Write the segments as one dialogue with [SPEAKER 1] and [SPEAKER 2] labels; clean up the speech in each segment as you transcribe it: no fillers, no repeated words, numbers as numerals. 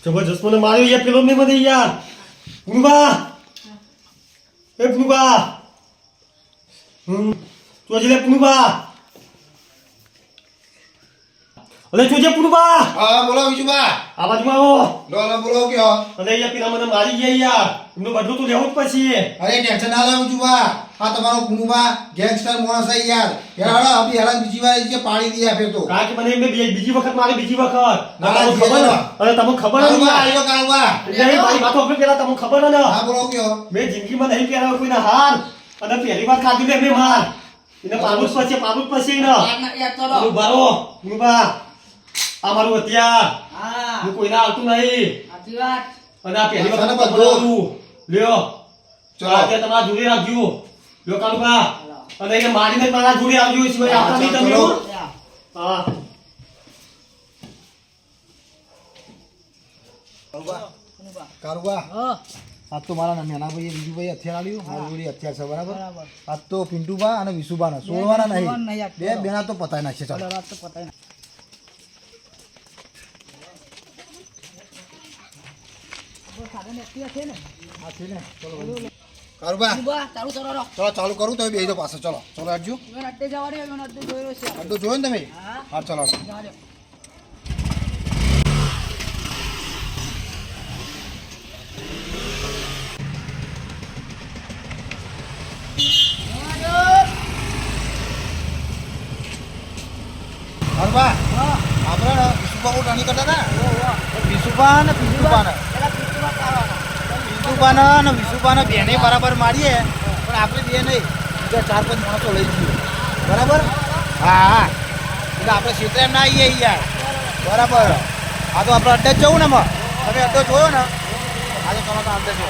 [SPEAKER 1] જબરજસ્ત મને માર્યો યાર પેલો નહીં મને યાર પુનુબા એ પુનુબા તું હજી લે પુનુબા અલે જોજે પુનુબા
[SPEAKER 2] હા બોલો વિજુબા
[SPEAKER 1] આ બાજુમાં આવો
[SPEAKER 2] ડોલો બોલો કયો
[SPEAKER 1] અલે યાર પેલા મને મારી ગયા યાર એમનું બદલું તો લેવું જ પછી
[SPEAKER 2] અરે ટેન્શન ના લો વિજુબા આ તમારો પુનુબા ગેંગસ્ટર માણસ છે યાર યાર અભી હેરાન બીજી વાર જે પાડી દીયા ફેર તો
[SPEAKER 1] કારણ કે મને એમને બીજી વખત મારી બીજી વખત
[SPEAKER 2] ના,
[SPEAKER 1] તમને ખબર અરે તમને ખબર
[SPEAKER 2] કાળુબા
[SPEAKER 1] નથી
[SPEAKER 2] આયો કાળુબા
[SPEAKER 1] નહીં મારી વાતો આપણે પેલા તમને ખબર ને
[SPEAKER 2] હા બોલો કયો
[SPEAKER 1] મેં જિંદગીમાં નહીં પહેરાવ્યો કોઈના હાર અને પહેલી વાર ખાધી લે મેં માર એને પાડું જ પછી એને બારો મુબા આ મારું હથિયાર હું કોઈને આવતું નહીં અને આ પહેલી વાર બોલાવું લ્યો
[SPEAKER 2] ચલો.
[SPEAKER 1] આજે તમારા જોડે રાખજો લ્યો કાળુબા અને એને મારીને જ મારા જોડે આવજો એ સિવાય આવતા નહીં તમે
[SPEAKER 2] ચલો.
[SPEAKER 1] હા
[SPEAKER 2] કાળુબા આ તો મારા નાના ભાઈએ વિજુભાઈ હથિયાર આલ્યું મારું જોડે હથિયાર છે બરાબર આ તો પિન્ટુબા અને વિસુબાના સોળવાના નહીં બે બેના તો પતાઈ નાખશે ચાલો કાળુબા ચલો ચાલુ કરું તમે બેસી જાઓ પાછળ ચલો ચલો આજુ અડ્ડો જોયો ને તમે હા ચલો કાળુબા આપણે વિસુબા કો ટાણી કરતા હતા વિસુબા ને વિસુબાને બેને બરાબર મારીએ પણ આપણે બે નહીં બીજા 4-5 માણસો લઈ જઈએ બરાબર હા એટલે આપણે ક્ષેત્રે ના આવીએ યાર બરાબર આ તો આપણે અડ્ડે જ જવું ને એમાં તમે અડ્ડો જોયો ને આજે ચલો તો અડ્ડે જો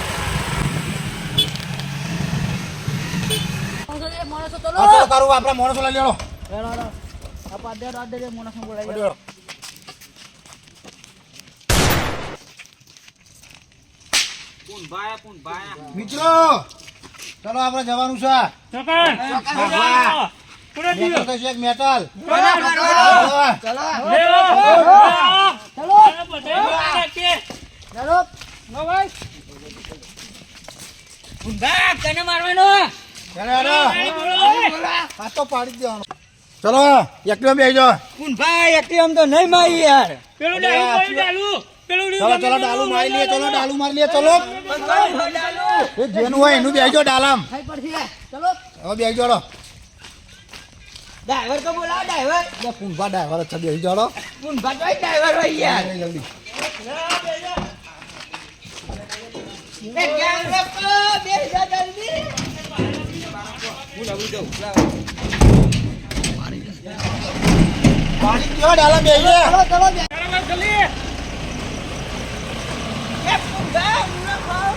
[SPEAKER 2] કરું આપણા માણસો લઈ લેલો મિત્રો ચલો આપણે જવાનું છે મેટલ તો છે એક મેટલ આ તો પાડી જ દેવાનો ચલો એકટીવા બેસી જાઓ
[SPEAKER 3] તો નહીં મારી યાર
[SPEAKER 1] પેલું
[SPEAKER 2] ચલો ચલો ડાલુ મારી લઈએ ચલો ડાલુ મારી લઈએ ચલો એ જેનું હોય એનું બેસજો ડાલામ હવે બેસી જોડો
[SPEAKER 3] ડ્રાઈવર કો બોલાવો ડ્રાઈવર
[SPEAKER 2] પૂંભા ડ્રાઈવર છે બેસી જોડો
[SPEAKER 3] પૂંભા તો ડ્રાઈવર હોય યાર
[SPEAKER 2] જલ્દી
[SPEAKER 3] એ ગેંગ રખો બેસજો જલ્દી
[SPEAKER 2] પાણી કયો ડાલામ બેસી
[SPEAKER 3] ચલો જલ્દી એ પૂંભા મુના પાવ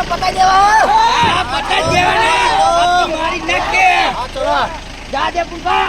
[SPEAKER 3] પતાઈ દેવા મારી નાખે જા દે પૂંભા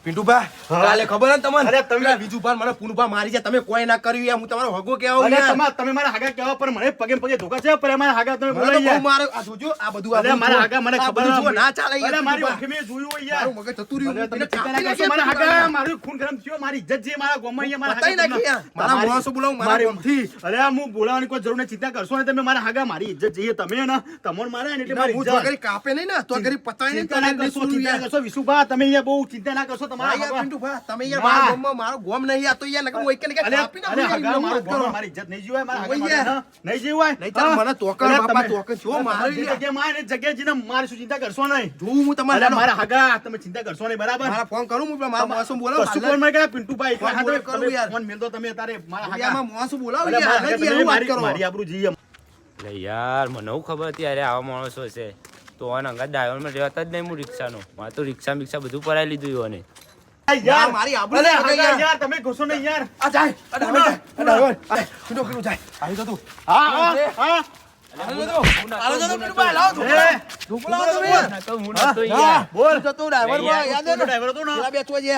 [SPEAKER 4] પિન્ટુભા કાલે ખબર ને તમને અરે તમે વિજુભા મને પુનુભા મારી છે તમે કોઈ ના કર્યું યાર હું તમારો હગો કેવો
[SPEAKER 1] અરે
[SPEAKER 4] યાર
[SPEAKER 1] તમે મારા હાગા કહેવા પર મને પગે ધોકા છે પર મારા હાગા તમે બોલાઈ
[SPEAKER 4] મને તો
[SPEAKER 1] યાર
[SPEAKER 4] બહુ મારે આ જોજો આ બધું
[SPEAKER 1] અરે મારા હાગા મને
[SPEAKER 4] આ
[SPEAKER 1] ખબર
[SPEAKER 4] બધું જુઓ, ના ચાલે યાર
[SPEAKER 1] અરે મારી
[SPEAKER 4] પિન્ટુભા.
[SPEAKER 1] આંખે મેં જોયું હોય યાર
[SPEAKER 4] મારું મગજ જતું રહ્યું
[SPEAKER 1] અરે તમે
[SPEAKER 4] એને
[SPEAKER 1] ચિંતા ના
[SPEAKER 4] કાપી
[SPEAKER 1] કરશો, મારા
[SPEAKER 4] નાખ્યા
[SPEAKER 1] હાગા મારું ખૂન ગરમ થયો મારી ઇજ્જત છે મારા ગોમાં અહીંયા મારા
[SPEAKER 4] બતાઈ નાખી યાર. મારા માણસો બોલાવું, મારા
[SPEAKER 1] ગોમથી અરે હું બોલાવાની કોઈ જરૂર નહીં ચિંતા કરશો ને તમે મારા હાગા મારી ઇજ્જત જઈએ તમે ને તમોન મારા ને એટલે
[SPEAKER 4] ના,
[SPEAKER 1] મારી
[SPEAKER 4] હું
[SPEAKER 1] ઇજ્જત
[SPEAKER 4] જો ઘડી કાપે નહીં ને તો ઘડી પતાઈ નહીં
[SPEAKER 1] ચિંતા ના કરશો ચિંતા ના કરશો વિશુભા તમે અહીંયા બહુ ચિંતા ના કરશો
[SPEAKER 4] હા
[SPEAKER 1] તમારા
[SPEAKER 4] યાર
[SPEAKER 1] હાગા
[SPEAKER 4] પિન્ટુભા તમે યાર
[SPEAKER 1] ના.
[SPEAKER 4] મારા ગામમાં મારો ગોમ નહીં આ તો યાર નકર હું એક ને એક
[SPEAKER 1] અરે
[SPEAKER 4] કાપી નાખું યાર,
[SPEAKER 1] હાગા
[SPEAKER 4] એમનો
[SPEAKER 1] મારું
[SPEAKER 4] વાત કરો.
[SPEAKER 1] ગોમાં મારી ઇજ્જત નહીં જીવાય મારા હાગા
[SPEAKER 4] ઓય યાર.
[SPEAKER 1] મારા નહીં જીવાય
[SPEAKER 4] નહીં ચાલે, મને તોકણ
[SPEAKER 1] અરે
[SPEAKER 4] બાપા
[SPEAKER 1] તમે-
[SPEAKER 4] તોકણ છો,
[SPEAKER 1] અરે
[SPEAKER 4] મારે
[SPEAKER 1] તમારી
[SPEAKER 4] યાર.
[SPEAKER 1] જગ્યાએ મારે જગ્યાએ જઈને મારે શું ચિંતા કરશો નહીં
[SPEAKER 4] જોઉં હું તમારે
[SPEAKER 1] અરે મારા હાગા તમે ચિંતા કરશો નહીં બરાબર
[SPEAKER 4] મારા ફોન કરું હું મારા માણસો બોલાવું
[SPEAKER 1] કશું
[SPEAKER 4] હાલ જ.
[SPEAKER 1] ફોન માં ગયા પિન્ટુભાઈ
[SPEAKER 4] ફોન
[SPEAKER 1] હા, તમે-
[SPEAKER 4] કરું
[SPEAKER 1] તમે
[SPEAKER 4] યાર.
[SPEAKER 1] ફોન મેલ દો તમે તારે મારા
[SPEAKER 4] અરે
[SPEAKER 1] હાગા
[SPEAKER 4] આમાં માણસો બોલાવો
[SPEAKER 1] અરે
[SPEAKER 4] યાર,
[SPEAKER 1] મારા
[SPEAKER 4] હાલ જ
[SPEAKER 1] હાગા
[SPEAKER 4] યાર, હું વાત
[SPEAKER 1] તમે
[SPEAKER 4] કરો.
[SPEAKER 1] મારી આબરૂ જઈએ
[SPEAKER 5] એટલે યાર મને હું ખબર હતી અરે આવા માણસો છે તો આને અંગા ડ્રાઈવરમાં રહેતા જ નહીં હું રિક્ષાનો મારે તો રિક્ષા બિક્ષા બધું પરાઈ લીધું એને
[SPEAKER 1] યાર
[SPEAKER 4] મારી આબરૂ
[SPEAKER 1] અરે
[SPEAKER 4] ના
[SPEAKER 1] હાગા
[SPEAKER 4] યાર.
[SPEAKER 1] યાર તમે ઘુસો નહીં યાર
[SPEAKER 4] આ જાય આ ડ્રાઈવર જાય, આ ડ્રાઈવર. આ પિન્ટુ, પિન્ટુ જાય આવી તો તું
[SPEAKER 1] હા હા હા
[SPEAKER 4] હાલો તો પિન્ટુભાઈ, લાવો તું.
[SPEAKER 1] એ
[SPEAKER 2] ધોકો લાવો તમે
[SPEAKER 5] નતો હું નતો યાર.
[SPEAKER 2] બોલ તો તું ડ્રાઈવર
[SPEAKER 5] યાર,
[SPEAKER 2] યાદ હે ને
[SPEAKER 1] ડ્રાઈવર હતો ને
[SPEAKER 2] પેલા બેઠો છે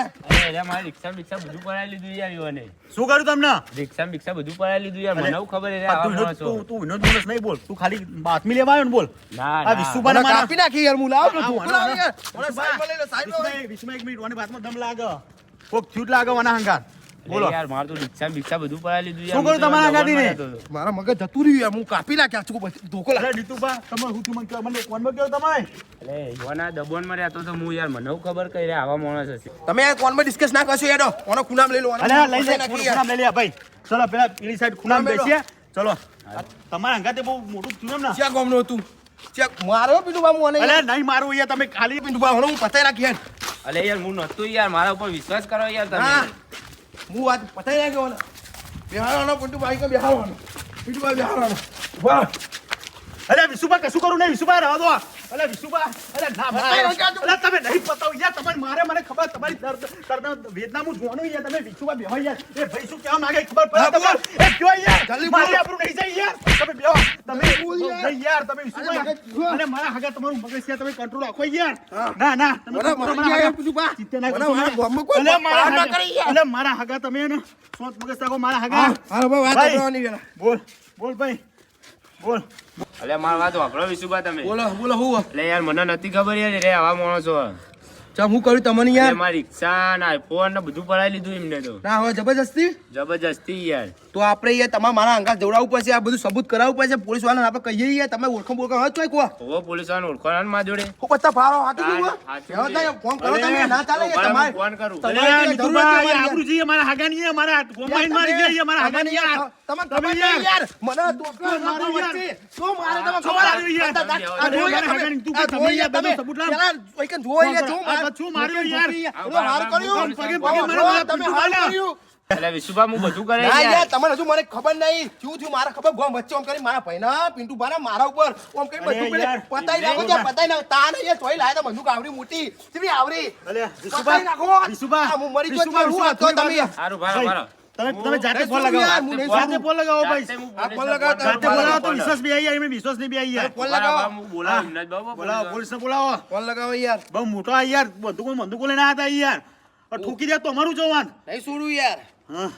[SPEAKER 5] અરે મારે રિક્ષા બિક્ષા બધું પડાવી લીધું યાર ઈવોને.
[SPEAKER 1] શું કર્યું તમને
[SPEAKER 5] રિક્ષા બિક્ષા બધું પડાવી લીધું યાર. મને ખબર છે
[SPEAKER 1] તું
[SPEAKER 5] આવા
[SPEAKER 1] વિનોદ
[SPEAKER 5] માણસો.
[SPEAKER 1] તું વિનોદ માણસ નહીં બોલ તું ખાલી બાતમી લેવા આવ્યો ને બોલ
[SPEAKER 5] ના
[SPEAKER 1] આ
[SPEAKER 5] ના
[SPEAKER 1] વિશુભાઈ
[SPEAKER 2] મને
[SPEAKER 1] મારા
[SPEAKER 2] કાપી નાખી યાર હું લાવ
[SPEAKER 1] આ
[SPEAKER 2] ધોકો લાવ યાર મને સાઈડ લઈ લો સાઈડ
[SPEAKER 1] વિશુભાઈ એક મિનિટ ઓની બાતમાં દમ લાગે કોક થ્યુટ લાગે ઓના હંગાર બોલો
[SPEAKER 5] અરે યાર મારે તો રિક્ષા બિક્ષા બધું પડાવી લીધું યાર.
[SPEAKER 1] શું કર્યું તમારા આઘાતીને?
[SPEAKER 5] હું તો દબાણમાં રહેતો હતો.
[SPEAKER 2] મારા મગજ જતું રહ્યું યાર હું કાપી નાખ્યા છું ધોકો લાવ
[SPEAKER 1] અરે દીતુભા તમે હું થયું મને કહો મને કોનમાં કહો તમે
[SPEAKER 5] અરે ઈવોના દબાણમાં રહેતો તો હું યાર મને ખબર કઈ રે આવા માણસ હશે.
[SPEAKER 2] તમે કોનમાં ડિસ્કસ ના કરશો યાર ઓનો ખૂનામ લઈ લો
[SPEAKER 1] અરે લઈ લે ખૂનામ લઈ લે ભાઈ ચલો પેલા પેલી સાઈડ ખૂનામ બેસીએ ચલો તમારા હંગાતે બહુ મોટું થયું ને
[SPEAKER 2] ક્યાં ગામનો હતું ચેક મારો પીડું બા હું
[SPEAKER 1] અરે નહીં મારું યાર તમે ખાલી
[SPEAKER 2] પીડું બા હું પતાઈ નાખી યાર
[SPEAKER 5] અરે યાર હું નતો યાર મારા ઉપર વિશ્વાસ કરો યાર
[SPEAKER 2] હા
[SPEAKER 5] તમે.
[SPEAKER 2] હું વાત પતાઈ નાખ્યો ને બિહારવાનો પીડું બાઈક બિહારવાનો પીડું બા બિહારવાનો વાહ
[SPEAKER 1] અરે વિશુભા કશું કરું નહીં વિશુભા રહેવા દો અરે વિશુભા અરે ના
[SPEAKER 2] પતાઈ નાખ્યા
[SPEAKER 1] અરે તમે નહીં પતાવો યાર તમારે મારે મને ખબર તમારી દર્દ વેદના હું જોવાનું યાર તમે વિશુભા બેહો યાર એ ભાઈ શું કહેવા માંગે ખબર પડે તમને એ કયો યાર
[SPEAKER 2] જલ્દી
[SPEAKER 1] મારી
[SPEAKER 2] બોલો.
[SPEAKER 1] આપણું નહીં જાય યાર તમે બેહો તમે
[SPEAKER 2] બોલ યાર.
[SPEAKER 1] નહીં યાર તમે વિશુભા
[SPEAKER 2] અરે
[SPEAKER 1] અને મારા હગા તમારું મગજ છે તમે કંટ્રોલ રાખો યાર ના ના તમે
[SPEAKER 2] મને
[SPEAKER 1] control
[SPEAKER 2] મારી
[SPEAKER 1] મારા
[SPEAKER 2] યાર
[SPEAKER 1] હગા
[SPEAKER 2] પીડું બા
[SPEAKER 1] ચિંતા ના
[SPEAKER 2] મને
[SPEAKER 1] કરશો
[SPEAKER 2] મારા ગામમાં કોઈ
[SPEAKER 1] અલે મારા
[SPEAKER 2] પાર ના
[SPEAKER 1] હગા
[SPEAKER 2] કરી યાર
[SPEAKER 1] અલે મારા હગા તમે ને સોચ મગજ રાખો મારા હગા
[SPEAKER 2] હા ભાઈ વાત
[SPEAKER 1] ભાઈ.
[SPEAKER 2] કરવાની યાર
[SPEAKER 1] બોલ બોલ ભાઈ બોલ
[SPEAKER 5] અરે મારી વાત વાપરો વિશુભા તમે.
[SPEAKER 2] બોલો બોલો હું
[SPEAKER 5] એટલે યાર મને નથી ખબર યાર રે આવા માણસો.
[SPEAKER 2] ચમ હું કર્યું તમને
[SPEAKER 5] એટલે
[SPEAKER 2] યાર
[SPEAKER 5] મારી રિક્ષા ને આઈફોન ને બધું પડાવી લીધું એમને તો
[SPEAKER 2] ના હવે જબરજસ્તી
[SPEAKER 5] જબરજસ્તી યાર.
[SPEAKER 2] તો આપણે યાર તમારા મારા અંગાત જવડાવવું પડશે આ બધું સબૂત કરાવવું પડશે પોલીસ વાળાને આપણે કહીએ યાર તમે ઓળખો બોળખો હા ચોય કો
[SPEAKER 5] ઓવો પોલીસ વાળાને ઓળખવાના ને મારા જોડે.
[SPEAKER 2] હું પત્તા ફાળો હાથું
[SPEAKER 5] હા,
[SPEAKER 2] છું
[SPEAKER 5] હાચું
[SPEAKER 2] હવે
[SPEAKER 5] છે.
[SPEAKER 2] તમે ફોન કરો તમે ના ચાલે યાર
[SPEAKER 5] ઉભા રહો,
[SPEAKER 2] તમારે
[SPEAKER 5] હું ફોન કરું.
[SPEAKER 2] તમારે
[SPEAKER 1] અલે
[SPEAKER 2] જરૂર
[SPEAKER 1] નિતુભા
[SPEAKER 2] નથી
[SPEAKER 1] યાર
[SPEAKER 2] અમારી
[SPEAKER 1] આબરૂ છે મારા હગાની છે મારા ગોમાઈન મારી ગયા છે મારા હગાની યાર
[SPEAKER 2] તમે
[SPEAKER 1] તમે
[SPEAKER 2] ખબર
[SPEAKER 1] યાર.
[SPEAKER 2] નહીં યાર મને ધોકા
[SPEAKER 1] મારો
[SPEAKER 2] મારો
[SPEAKER 1] યાર.
[SPEAKER 2] વચ્ચે શું મારે તમે
[SPEAKER 1] શું
[SPEAKER 2] ખબર
[SPEAKER 1] માર્યું યાર?
[SPEAKER 2] આ જુઓ યાર
[SPEAKER 1] મારા
[SPEAKER 2] તમે.
[SPEAKER 1] હગાની તું
[SPEAKER 2] આ
[SPEAKER 1] તમે
[SPEAKER 2] જુઓ
[SPEAKER 1] યાર
[SPEAKER 2] તમે.
[SPEAKER 1] બધું સબૂત લાવ.
[SPEAKER 2] પેલા એક જુઓ યાર શું
[SPEAKER 1] આ શું માર્યું યાર?
[SPEAKER 2] ઓલો હાર કર્યું
[SPEAKER 1] પગે પગે
[SPEAKER 2] ઓલો
[SPEAKER 1] મારા
[SPEAKER 2] તમે
[SPEAKER 1] પિન્ટુ
[SPEAKER 2] હાર
[SPEAKER 1] ભાઈ
[SPEAKER 2] કર્યું
[SPEAKER 5] એટલે વિશુભા હું બધું કરે
[SPEAKER 2] ના યાર
[SPEAKER 5] યાર.
[SPEAKER 2] તમને હજુ મને ખબર નહીં શું થયું મારા ખબર ગોમ વચ્ચે ઓમ કરી મારા ભાઈના પિન્ટુ ભાના મારા ઉપર ઓમ કરી બધું
[SPEAKER 1] અરે
[SPEAKER 2] પેલે
[SPEAKER 1] યાર,
[SPEAKER 2] પતાઈ નાખો યાર પતાઈ નાખો તા ને યાર તોય લાયા તા બંદૂક આવડી મોટી કેવી આવડી
[SPEAKER 1] અલે
[SPEAKER 2] પતાઈ નાખો
[SPEAKER 1] વિશુભા
[SPEAKER 2] આ હું મરી
[SPEAKER 1] વિશુભા,
[SPEAKER 2] ગયો હું હતો
[SPEAKER 1] વિશુભા,
[SPEAKER 2] તમે યાર
[SPEAKER 5] સારું ભારો ભારો.
[SPEAKER 1] તમે જાતે ફોન
[SPEAKER 2] શું યાર,
[SPEAKER 1] લગાવો
[SPEAKER 2] હું નહીં
[SPEAKER 1] જાતે ફોન લગાવો ભાઈ
[SPEAKER 5] જાતે હું
[SPEAKER 2] આ ફોન
[SPEAKER 5] પોલીસને
[SPEAKER 2] લગાવો,
[SPEAKER 1] જાતે
[SPEAKER 2] ફોન
[SPEAKER 1] બોલાવો તો
[SPEAKER 2] લગાવો.
[SPEAKER 1] વિશ્વાસ બી આવી જાય એમ વિશ્વાસ નહીં બી આવી જાય
[SPEAKER 2] ફોન
[SPEAKER 5] બરાબર,
[SPEAKER 2] લગાવો
[SPEAKER 5] હું બોલાવું એમને જ બાબા,
[SPEAKER 1] બોલાવો પોલીસને બોલાવો
[SPEAKER 2] ફોન લગાવો યાર
[SPEAKER 1] બહુ મોટો આ યાર બંદૂકો લઈને આવ્યા હતા યાર और ठोकी दिया तो हमारू जवान
[SPEAKER 2] નહીં છોડું યાર
[SPEAKER 1] हाँ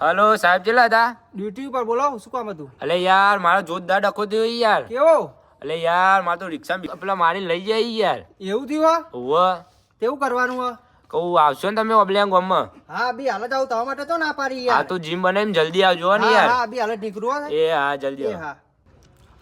[SPEAKER 5] હલો સાહેબ ચેલા હતા?
[SPEAKER 3] ડ્યુટી ઉપર બોલો શું કામ હતું
[SPEAKER 5] અલે યાર મારો જોરદાર ડખો થયો યાર.
[SPEAKER 3] કેવો
[SPEAKER 5] અલે યાર મારે તો રિક્ષા પેલા મારી લઈ જાય યાર.
[SPEAKER 3] એવું થયું
[SPEAKER 5] ઓવે
[SPEAKER 3] તેવું કરવાનું હો
[SPEAKER 5] કહું આવશો ને તમે ઓબલિયા ગામમાં?
[SPEAKER 3] હા બી હાલ જ આવું તમારા માટે તો ના પાડી
[SPEAKER 5] હા
[SPEAKER 3] યાર
[SPEAKER 5] તો જીમ બનાવીને જલ્દી આવજો હો ને
[SPEAKER 3] હા
[SPEAKER 5] યાર.
[SPEAKER 3] હા બી હાલ જ નીકળવું હો.
[SPEAKER 5] એ હા જલ્દી
[SPEAKER 3] એ
[SPEAKER 5] આવો.
[SPEAKER 3] હા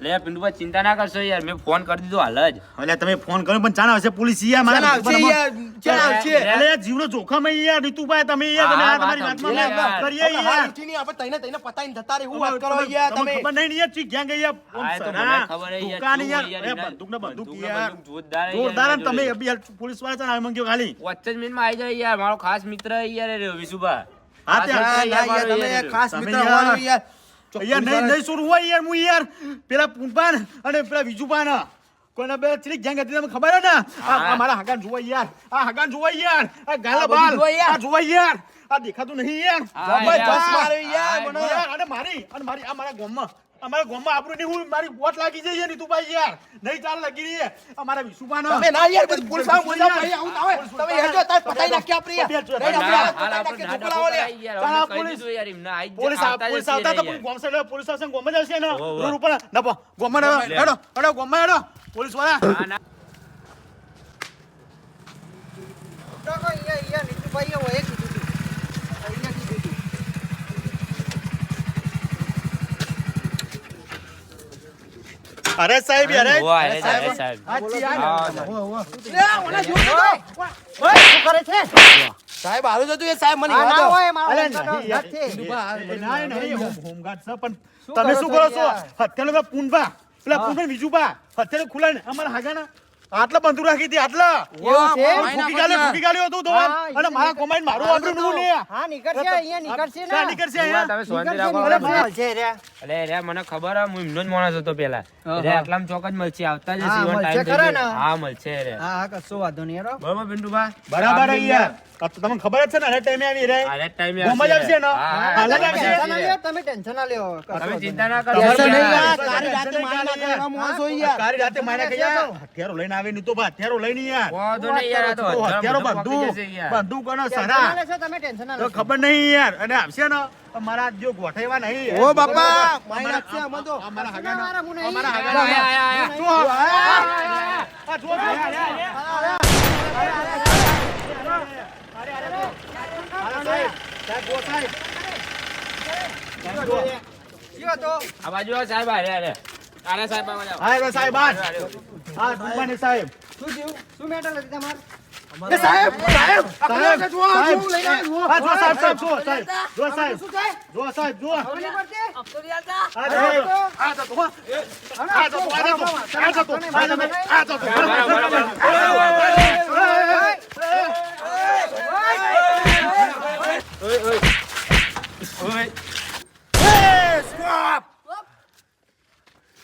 [SPEAKER 5] લે પિન્ટુભાઈ ચિંતા ના કરશો યાર મેં ફોન કરી દીધો હાલ જ.
[SPEAKER 1] अरे તમે ફોન કર્યો પણ ચાના આવશે પોલીસ યાર
[SPEAKER 2] ચાલ
[SPEAKER 1] મારા
[SPEAKER 2] આવશે યાર ચાલ આવશે
[SPEAKER 1] અરે યાર જીવનો જોખમ હે યાર રીતુભાઈ તમે યાર તમે આ તમારી વાતમાં
[SPEAKER 5] યાર.
[SPEAKER 1] ના કરીએ
[SPEAKER 2] આપણે હાલ
[SPEAKER 1] યાર
[SPEAKER 2] ઉઠીને આપણે તઈને પતાઈને જતા રહે હું વાત કરો યાર
[SPEAKER 1] તમને
[SPEAKER 2] તમે
[SPEAKER 1] ખબર નહીં યાર ચી ક્યાં ગઈ યાર
[SPEAKER 5] હા, એ તો મને ખબર હે યાર.
[SPEAKER 1] દુકાન યાર
[SPEAKER 5] કેવું
[SPEAKER 1] અરે
[SPEAKER 5] યાર,
[SPEAKER 1] બંદૂક ને બંદૂક
[SPEAKER 5] બંદૂક ને
[SPEAKER 1] યાર
[SPEAKER 5] બંદૂક જોરદાર હે
[SPEAKER 1] જોરદાર
[SPEAKER 5] યાર
[SPEAKER 1] ને તમે
[SPEAKER 5] જોડે.
[SPEAKER 1] અભી યાર પોલીસ વાળા છે ને મંગ્યો ખાલી
[SPEAKER 5] વચ્ચે જ મિનિટમાં આવી જાય યાર મારો ખાસ મિત્ર હે યાર એ વિશુભા.
[SPEAKER 1] હા, તે
[SPEAKER 5] ખાસ મિત્ર
[SPEAKER 2] ના, ના,
[SPEAKER 5] મારો
[SPEAKER 2] યાર, તમે
[SPEAKER 5] યાર.
[SPEAKER 2] ખાસ
[SPEAKER 1] તમે
[SPEAKER 2] મિત્ર
[SPEAKER 1] યાર.
[SPEAKER 2] હોવાનું યાર
[SPEAKER 1] યાર નહીં નહીં શું હોય યાર હું યાર પેલા પુંપાન અને પેલા વિજુપાન કોઈના બે ચીલી ગેંગ હતી તમને ખબર હે ને આ મારા હગાન જોવા યાર આ હગાન જોવા યાર આ ગાલા
[SPEAKER 2] બધું
[SPEAKER 1] બાલ
[SPEAKER 2] જોવા યાર.
[SPEAKER 1] આ જોવા યાર આ દેખાતું નહીં યાર
[SPEAKER 5] હા,
[SPEAKER 2] જબરજસ્ત
[SPEAKER 5] યાર.
[SPEAKER 2] મારે યાર
[SPEAKER 5] હા,
[SPEAKER 2] મને
[SPEAKER 1] યાર અને મારી આ મારા ગામમાં આપણું નહીં હું મારી વોટ લાગી જાય યાર નીતુભાઈ યાર નહીં ચાલ લાગી રહી આ મારા વિશુપાન
[SPEAKER 2] તમે ના યાર બધું પોલીસ વાળા બોલતા ભાઈ આવું ના હોય તમે હેડજો તાર પતાઈ નાખી આપણે યાર નહીં, આપણે
[SPEAKER 5] ના,
[SPEAKER 2] હાલ
[SPEAKER 5] હાલ
[SPEAKER 2] પતાઈ
[SPEAKER 5] આપણે ના
[SPEAKER 2] નાખીએ,
[SPEAKER 5] ડખો
[SPEAKER 2] ઢોકળા વાળો યાર.
[SPEAKER 5] કરાવી યાર. અમને કહી દીધું યાર, એમને આઈ જ
[SPEAKER 1] પોલીસ આવતા તો
[SPEAKER 5] યાર.
[SPEAKER 1] ગામ સાઈડ પોલીસ આવશે ને ગામમાં જ આવશે ને
[SPEAKER 5] ઓહો.
[SPEAKER 1] રોડ ઉપર ના પો ગામમાં હેડો હેડો ગામમાં હેડો પોલીસ વાળા
[SPEAKER 5] ના, ના.
[SPEAKER 3] અહીંયા નીતુભાઈએ હોય કીધું હતું. અહીંયા કીધું હતું.
[SPEAKER 1] અરે સાહેબ અરે
[SPEAKER 5] ઓવા, અરે સાહેબ, સાહેબ.
[SPEAKER 1] હાચી યાર
[SPEAKER 5] હા,
[SPEAKER 2] લે, ઓલા જોજો તો.
[SPEAKER 3] ઓય, શું કરે છે
[SPEAKER 2] સાહેબ હારું જતું એ સાહેબ મને
[SPEAKER 3] આ
[SPEAKER 2] યાદ
[SPEAKER 3] ના
[SPEAKER 2] આવે.
[SPEAKER 3] હોય મારો
[SPEAKER 1] અરે
[SPEAKER 3] ઓળખાણો
[SPEAKER 1] નહીં યાર.
[SPEAKER 3] નથી.
[SPEAKER 1] નહીં હોમગાર્ડ છે પણ
[SPEAKER 3] શું
[SPEAKER 1] તમે
[SPEAKER 3] કરો
[SPEAKER 1] શું
[SPEAKER 3] છો
[SPEAKER 1] કરો છો
[SPEAKER 3] યાર?
[SPEAKER 1] હત્યાનો પેલા પૂનભા પેલા પૂનભા બીજુભા હત્યાનો ખુલા ને અમારા હાગાના આટલા બંધુ રાખી હતી આટલા
[SPEAKER 3] એવું છે?
[SPEAKER 1] ફૂકી ગાલ્યો હતું તો
[SPEAKER 3] હા,
[SPEAKER 1] અને મારા કોમાઈન મારું વાપર્યું નું ને
[SPEAKER 3] હા નીકળશે અહીંયા નીકળશે
[SPEAKER 1] ક્યાં
[SPEAKER 3] ને
[SPEAKER 1] નીકળશે
[SPEAKER 5] ઓવા,
[SPEAKER 1] અહીંયા
[SPEAKER 5] તમે શાંતિ
[SPEAKER 3] નીકળશે,
[SPEAKER 5] રાખો.
[SPEAKER 3] નીકળશે. મળશે રે.
[SPEAKER 5] અલે રે મને ખબર હે હું એમનો જ માણસ હતો પેલા રે આટલામાં ચોક જ મળશે આવતા જ
[SPEAKER 3] હા,
[SPEAKER 5] સીવન
[SPEAKER 3] મળશે
[SPEAKER 5] ટાઈમ
[SPEAKER 3] ખરા
[SPEAKER 5] થઈ ગયો.
[SPEAKER 3] ને?
[SPEAKER 5] હા મળશે રે
[SPEAKER 3] હા હા કશો વાંધો નહીં હેરો.
[SPEAKER 5] બરોબર પિન્ટુભા
[SPEAKER 1] બરાબર હે યાર આ તો તમને ખબર જ છે ને આ ટાઈમે આવી રહે
[SPEAKER 5] આ ટાઈમે
[SPEAKER 1] ગોમાં જ આવશે ને?
[SPEAKER 5] હા,
[SPEAKER 1] હાલ જ
[SPEAKER 5] હા,
[SPEAKER 1] આવશે.
[SPEAKER 3] ટેન્શન ના લ્યો તમે ટેન્શન ના લ્યો કશો
[SPEAKER 5] તમે
[SPEAKER 3] વાંધો
[SPEAKER 5] ચિંતા
[SPEAKER 3] નહીં.
[SPEAKER 5] ના કરો
[SPEAKER 2] ટેન્શન નહીં
[SPEAKER 1] બરાબર.
[SPEAKER 2] યાર, કારી રાતે મારી નાખે એવા માણસો યાર.
[SPEAKER 6] કારી રાતે માર્યા કે યાર હથિયારો લઈને આવે નહીં તો બા હથિયારો લઈને યાર
[SPEAKER 5] વાંધો નહીં યાર, આ તો
[SPEAKER 6] તો હથિયારો
[SPEAKER 5] બધું પકડી જશે યાર.
[SPEAKER 6] બંદૂક અને સરા તો ખબર નહીં યાર અને આવશે ને તો મારા જો ગોઠેવા નહીં
[SPEAKER 2] ઓ બાપા મારી નાખશે અમે તો.
[SPEAKER 6] અમારા હગાના અમારા
[SPEAKER 5] આયા,
[SPEAKER 6] હગાના
[SPEAKER 5] આયા, આયા.
[SPEAKER 6] જો આ જો
[SPEAKER 5] આ બાજુ આવો સાહેબ, આરે, આરે. આરે સાહેબ, આવો, આવો.
[SPEAKER 6] હા સાહેબ આ દુકાને સાહેબ
[SPEAKER 2] એ સાહેબ સાહેબ
[SPEAKER 6] સાહેબ
[SPEAKER 2] જો લઈને આવ્યો.
[SPEAKER 6] હા જો સાહેબ સાહેબ જો સાહેબ જો સાહેબ જો સાહેબ જો આ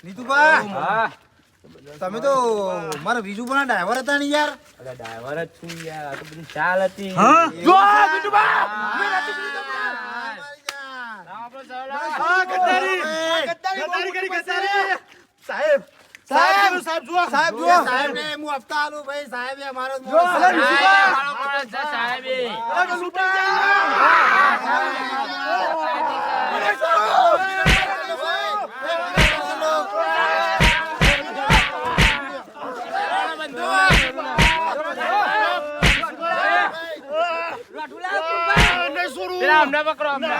[SPEAKER 2] નીતુભા
[SPEAKER 5] હા.
[SPEAKER 2] તમે તો મારા વિજુભાના ડ્રાઈવર હતા ને યાર.
[SPEAKER 5] અલા, ડ્રાઈવર જ છું યાર, આ તો બધી ચાલ હતી.
[SPEAKER 2] જો
[SPEAKER 6] ગદ્દારી કરી ગદ્દારી સાહેબ
[SPEAKER 2] સાહેબ
[SPEAKER 6] સાહેબ જો
[SPEAKER 2] સાહેબ જો સાહેબ ને હું હપ્તા આલું ભાઈ. સાહેબ એ મારો
[SPEAKER 6] જો,
[SPEAKER 5] સાહેબ, મારો માણસ છે, સાહેબે. પેલા અમને પકડો, અમને.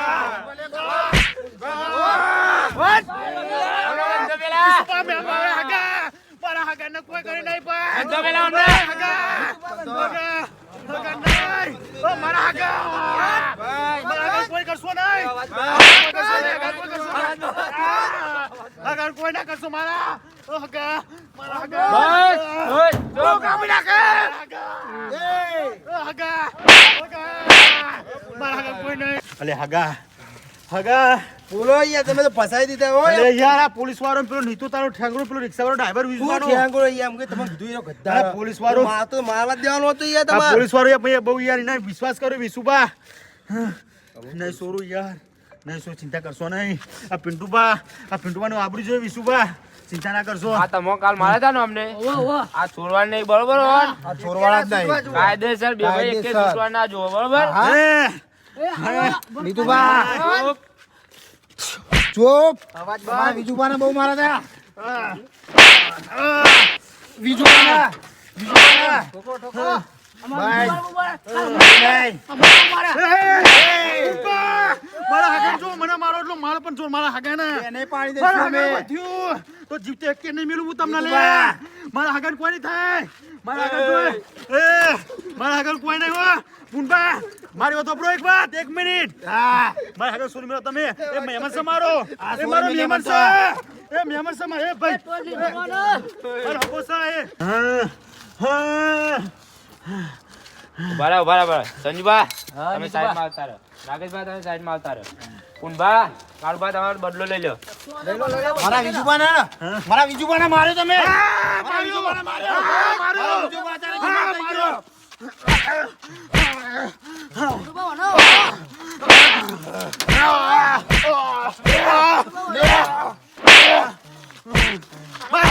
[SPEAKER 5] અમને પેલા.
[SPEAKER 6] કોઈ કરી નહીં પણ
[SPEAKER 5] બંધો પેલા અમને.
[SPEAKER 6] કોઈ કરશો નહીં અગર કોઈ ના કરશો મારા મારા
[SPEAKER 5] બસ, બસ, જો.
[SPEAKER 6] અલે હગા હગા
[SPEAKER 2] બોલો યાર તમે તો ફસાઈ દીધા હોય.
[SPEAKER 6] અલે યાર આ પોલીસ વાળો પેલો નીતુ તારો ઠેંગડો પેલો રિક્ષા વાળો ડ્રાઈવર
[SPEAKER 2] શું
[SPEAKER 6] વિઝવાનો
[SPEAKER 2] ઠેંગો યાર એમ કે તમે કીધું એનો ગદ્દાર.
[SPEAKER 6] આ પોલીસ વાળો
[SPEAKER 2] માર તો મારવા જ દેવાનો હતો યાર
[SPEAKER 6] આ
[SPEAKER 2] તમારે.
[SPEAKER 6] પોલીસ વાળો ભાઈ બહુ યાર એને વિશ્વાસ કર્યો વિશુબા નહીં સોરું યાર નહીં સો ચિંતા કરશો નહીં આ પિન્ટુબાનું આબરૂ જોયું વિશુબા ચિંતા ના કરશો
[SPEAKER 5] આ તમો કાલ માર્યા હતા ને અમને, આ છોડવાનું નહીં, બરોબર હોન?
[SPEAKER 2] આ છોડવાળા જ નહીં.
[SPEAKER 5] કાયદેસર બે ભાઈ એકે
[SPEAKER 2] કાયદેસર.
[SPEAKER 5] છૂટવા ના જોવો, બરોબર?
[SPEAKER 2] નીતુભા ચૂપ. તમારા વિજુભાને બહુ મારા હતા. વિજુભાના ભાઈ. નહીં.
[SPEAKER 6] મારા હગા જો મને મારો એટલો માલ પણ જો મારા હગા ને
[SPEAKER 2] એને પાડી
[SPEAKER 6] મારા
[SPEAKER 2] દઈશું
[SPEAKER 6] હગા
[SPEAKER 2] અમે.
[SPEAKER 6] વધ્યું તો જીવતે એક કે નહીં મેલું હું તમને લે
[SPEAKER 2] વાહ.
[SPEAKER 6] મારા હગા કોઈ નહીં થાય મારા હગા જો મારા હગા કોઈ નહીં હો પુનબા મારી વાત સાંભળો એક વાત 1 મિનિટ
[SPEAKER 2] હા
[SPEAKER 6] મારા હગા સુની મેલો તમે એ મહેમાન છે મારો એ
[SPEAKER 2] સોની
[SPEAKER 6] મારો
[SPEAKER 2] મહેમાન
[SPEAKER 6] મહેમાન છે એ મહેમાન છે મારે એ ભાઈ અરે હબો છે એ હા
[SPEAKER 5] ઉભા રહો. સંજુભા, તમે સાઈડમાં આવતા રહો. નાગેશભાઈ, તમે સાઈડમાં આવતા રહો. કુંભા, કાળુભા, તમારો બદલો લઈ લો.
[SPEAKER 2] મારા વિજુભાને માર્યો તમે. મારા વિજુભાને માર્યો. મારા વિજુભા તારે જીવન થઈ ગયો.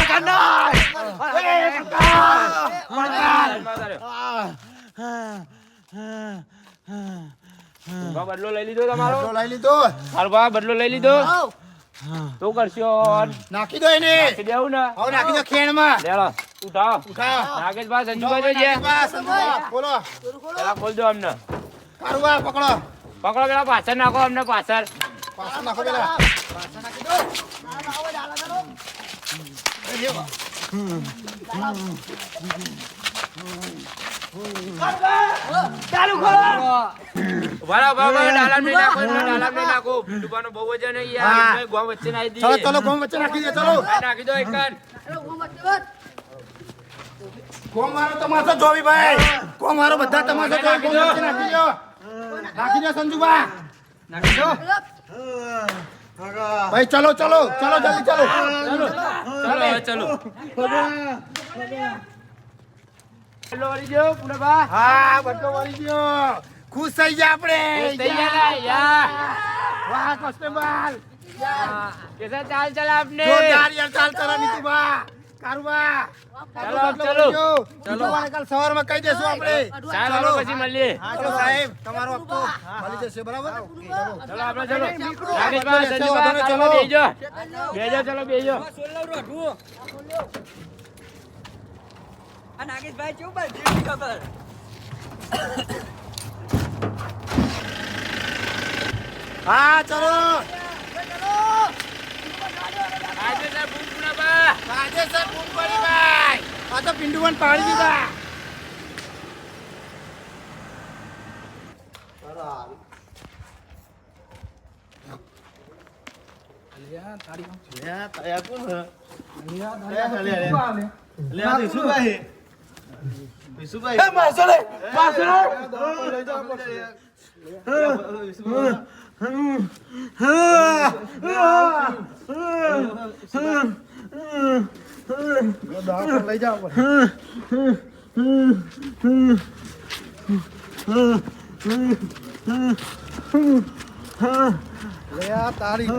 [SPEAKER 5] સાઈડમાં આવતા રહો. કુંભા, બદલો લઈ લીધો તમારો?
[SPEAKER 2] તો લઈ લીધો.
[SPEAKER 5] કાળુભા, બદલો લઈ લીધો? શું કરશો?
[SPEAKER 2] નાખી દો એને.
[SPEAKER 5] નાખી દેવું ને?
[SPEAKER 2] હવે નાખી દો ખેણમાં.
[SPEAKER 5] લેલો, ઉઠાવો.
[SPEAKER 2] ઉઠાવો.
[SPEAKER 5] નાગેશભાઈ, સંજુભાઈ જોઈએ.
[SPEAKER 2] સંજુભા, બોલો.
[SPEAKER 5] પેલા ખોલ દો અમને.
[SPEAKER 2] કારુબા પકડો.
[SPEAKER 5] પકડો, પેલા પાછળ નાખો અમને, પાછળ.
[SPEAKER 2] પાછળ નાખો પેલા.
[SPEAKER 5] ઉભા રહો, ડાલામાં નહીં નાખો, ડાલામાં નહીં નાખો. પિન્ટુભાનો બહુ વજન છે યાર.
[SPEAKER 2] હા.
[SPEAKER 5] એટલે ગોમ વચ્ચે નાખી દઈએ.
[SPEAKER 2] ચલો ચલો ગોમ વચ્ચે નાખી દે ચલો.
[SPEAKER 5] નાખી દો એક કાન.
[SPEAKER 2] ગોમ મારો તમાશો જોવી ભાઈ. ગોમ મારો બધા તમાશો જોવી. ગોમ વચ્ચે નાખી દો. નાખી દો સંજુભા. નાખી દો. ભાઈ ચલો ચલો ચલો જલ્દી ચલો.
[SPEAKER 5] ચલો, ચલો. બદલો વળી ગયો, પુનભા.
[SPEAKER 2] હા બટલો વળી ગયો. ખુશ થઈ ગયા આપણે.
[SPEAKER 5] થઈ ગયા યાર.
[SPEAKER 2] વાહ કસ્ટમર.
[SPEAKER 5] कैसा चाल चला आपने
[SPEAKER 2] જોરદાર યાર ચાલ ચલા નીતુભા કારુભા
[SPEAKER 5] ચલો ચલો
[SPEAKER 2] ચલો કાલ સવારમાં કહી દેશું આપણે
[SPEAKER 5] સાહેબ આપણે પછી મળીએ
[SPEAKER 2] હા ચલો સાહેબ તમારો હપ્તો મળી જશે બરાબર
[SPEAKER 5] ચલો આપણે ચલો રાકેશભાઈ સંજુભાઈ ચલો બેજો ચલો બેજો
[SPEAKER 3] આ નાગેશભાઈ કેવું ભાઈ જેવી ખબર
[SPEAKER 2] હા ચલો
[SPEAKER 5] આજે સાહેબ બુનબુનાબા
[SPEAKER 2] આજે સર ફોન કરી ભાઈ આ તો પિંડુવન પાડી દીધા લઈ જાઓ લે આ તારી